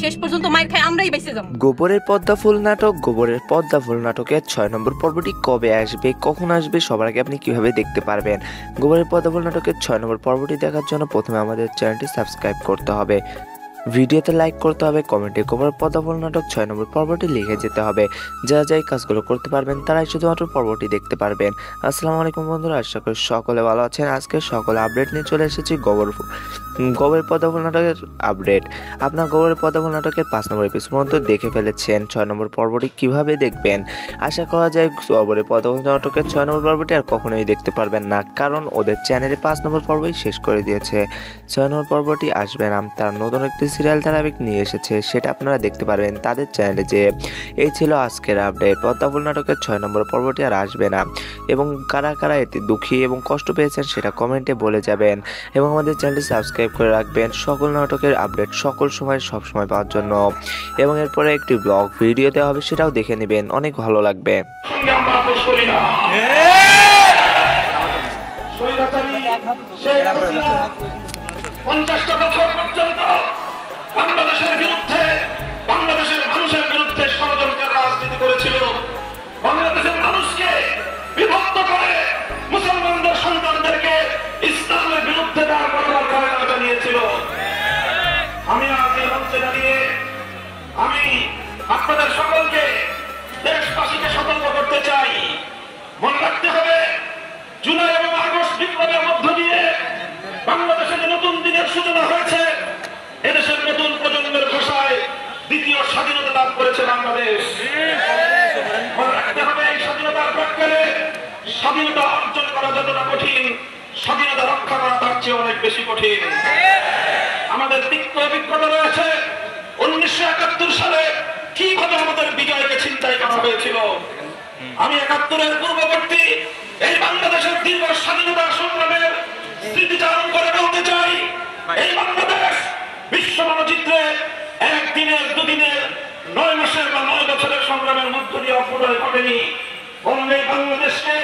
শেষ পর্যন্ত মাইর খাই আমরাই বেঁচে যাব। গোবরের পদ্মা ফুল নাটক গোবরের পদ্মা ফুল নাটকের 6 নম্বর পর্বটি কবে আসবে, কখন আসবে, সবার আগে আপনি কিভাবে দেখতে পারবেন? গোবরের পদ্মা ফুল নাটকের 6 নম্বর পর্বটি দেখার জন্য প্রথমে আমাদের চ্যানেলটি সাবস্ক্রাইব করতে হবে, ভিডিওতে লাইক করতে হবে, কমেন্টে গোবরের পদ্মা ফুল নাটক 6 নম্বর পর্বটি লিখে যেতে হবে। যারা যাই কাজগুলো করতে পারবেন তারাই শুধুমাত্র পর্বটি দেখতে পারবেন। আসসালামু আলাইকুম বন্ধুরা, আশা করি সকলে ভালো আছেন। আজকে সকলে আপডেট নিয়ে চলে এসেছি গোবরের পদ্মা ফুল নাটকের আপডেট। আপনার গোবরের পদ্মা ফুল নাটকের 5 নম্বর এপিসোড পর্যন্ত দেখে ফেলেছেন। 6 নম্বর পর্বটি কিভাবে দেখবেন? আশা করা যায় গোবরের পদ্মা ফুল নাটকের 6 নম্বর পর্বটি আর কখনোই দেখতে পারবেন না, কারণ ওদের চ্যানেলে 5 নম্বর পর্বই শেষ করে দিয়েছে। 6 নম্বর পর্বটি আসবে না, তার নতুন একটি সিরিয়াল ধারাবাহিক নিয়ে এসেছে, সেটা আপনারা দেখতে পারবেন তাদের চ্যানেলে। যে এই ছিল আজকের আপডেট। পদ্মা ফুল নাটকের 6 নম্বর পর্বটি আর আসবে না, এবং কারা কারা এতে দুঃখী এবং কষ্ট পেয়েছেন সেটা কমেন্টে বলে যাবেন, এবং আমাদের চ্যানেলটি সাবস্ক্রাইব করে রাখবেন সকল নাটকের আপডেট সকল সময় সব সময় পাওয়ার জন্য। এবং এরপরে একটি ব্লগ ভিডিও দেওয়া হবে, সেটাও দেখে নেবেন, অনেক ভালো লাগবে। বাংলাদেশের বিরুদ্ধে, বাংলাদেশের মানুষের বিরুদ্ধে ষড়যন্ত্রের রাজনীতি করেছিল। বাংলাদেশের মানুষকে বিভক্ত করে মুসলমানদের সন্তানদেরকে ইসলামের বিরুদ্ধে দাঁড় করার কারণটা নিয়েছিল। আমি আজকে মঞ্চে দাঁড়িয়ে আমি আপনাদের সকলকে, দেশবাসীকে সতর্ক করতে চাই। মনে রাখতে হবে, জুলাই এবং আগস্ট বিপ্লবের মধ্য দিয়ে বাংলাদেশের নতুন দিনের সূচনা হয়েছে। এদেশের নতুন প্রজন্মের ভাষায় দ্বিতীয় স্বাধীনতা লাভ করেছে বাংলাদেশ। মনে রাখতে হবে, এই স্বাধীনতার প্রাক্কালে স্বাধীনতা অর্জন করা যতটা কঠিন, স্বাধীনতা রক্ষা করা তার চেয়ে অনেক বেশি কঠিন। আমাদের তিক্ত অভিজ্ঞতা রয়েছে 1971 সালে কিভাবে আমাদের বিজয়কে ছিনতাই করা হয়েছিল। আমি 71-এর পূর্ববর্তী এই বাংলাদেশের দীর্ঘ স্বাধীনতা সংগ্রামের স্মৃতিচারণ করে বলতে চাই, এই বাংলাদেশ বিশ্ব মানচিত্রে একদিনের, দুদিনের, 9 মাসের বা 9 বছরের সংগ্রামের মধ্য দিয়ে অপূরণে ঘটেনি, বরং এই বাংলাদেশকে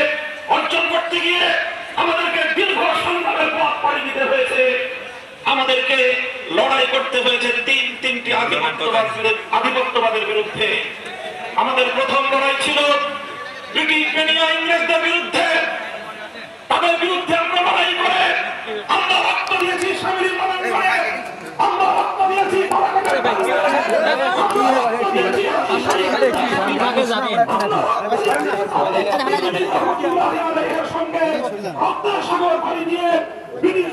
অর্জন করতে গিয়ে আমাদেরকে দীর্ঘ সংগ্রামের পথ পাড়ি দিতে হয়েছে। আমাদেরকে লড়াই করতে হয়েছে তিনটি আধিপত্যবাদের বিরুদ্ধে। আমাদের প্রথম লড়াই ছিল ব্রিটিশ ইংরেজদের বিরুদ্ধে। তাদের বিরুদ্ধে আমরা লড়াই করে আমরা রক্ত দিয়েছি, স্বামীর পালন করে আমরা রক্ত দিয়েছি, সঙ্গে রক্তের সাগর পাড়ি দিয়ে ব্রিটিশ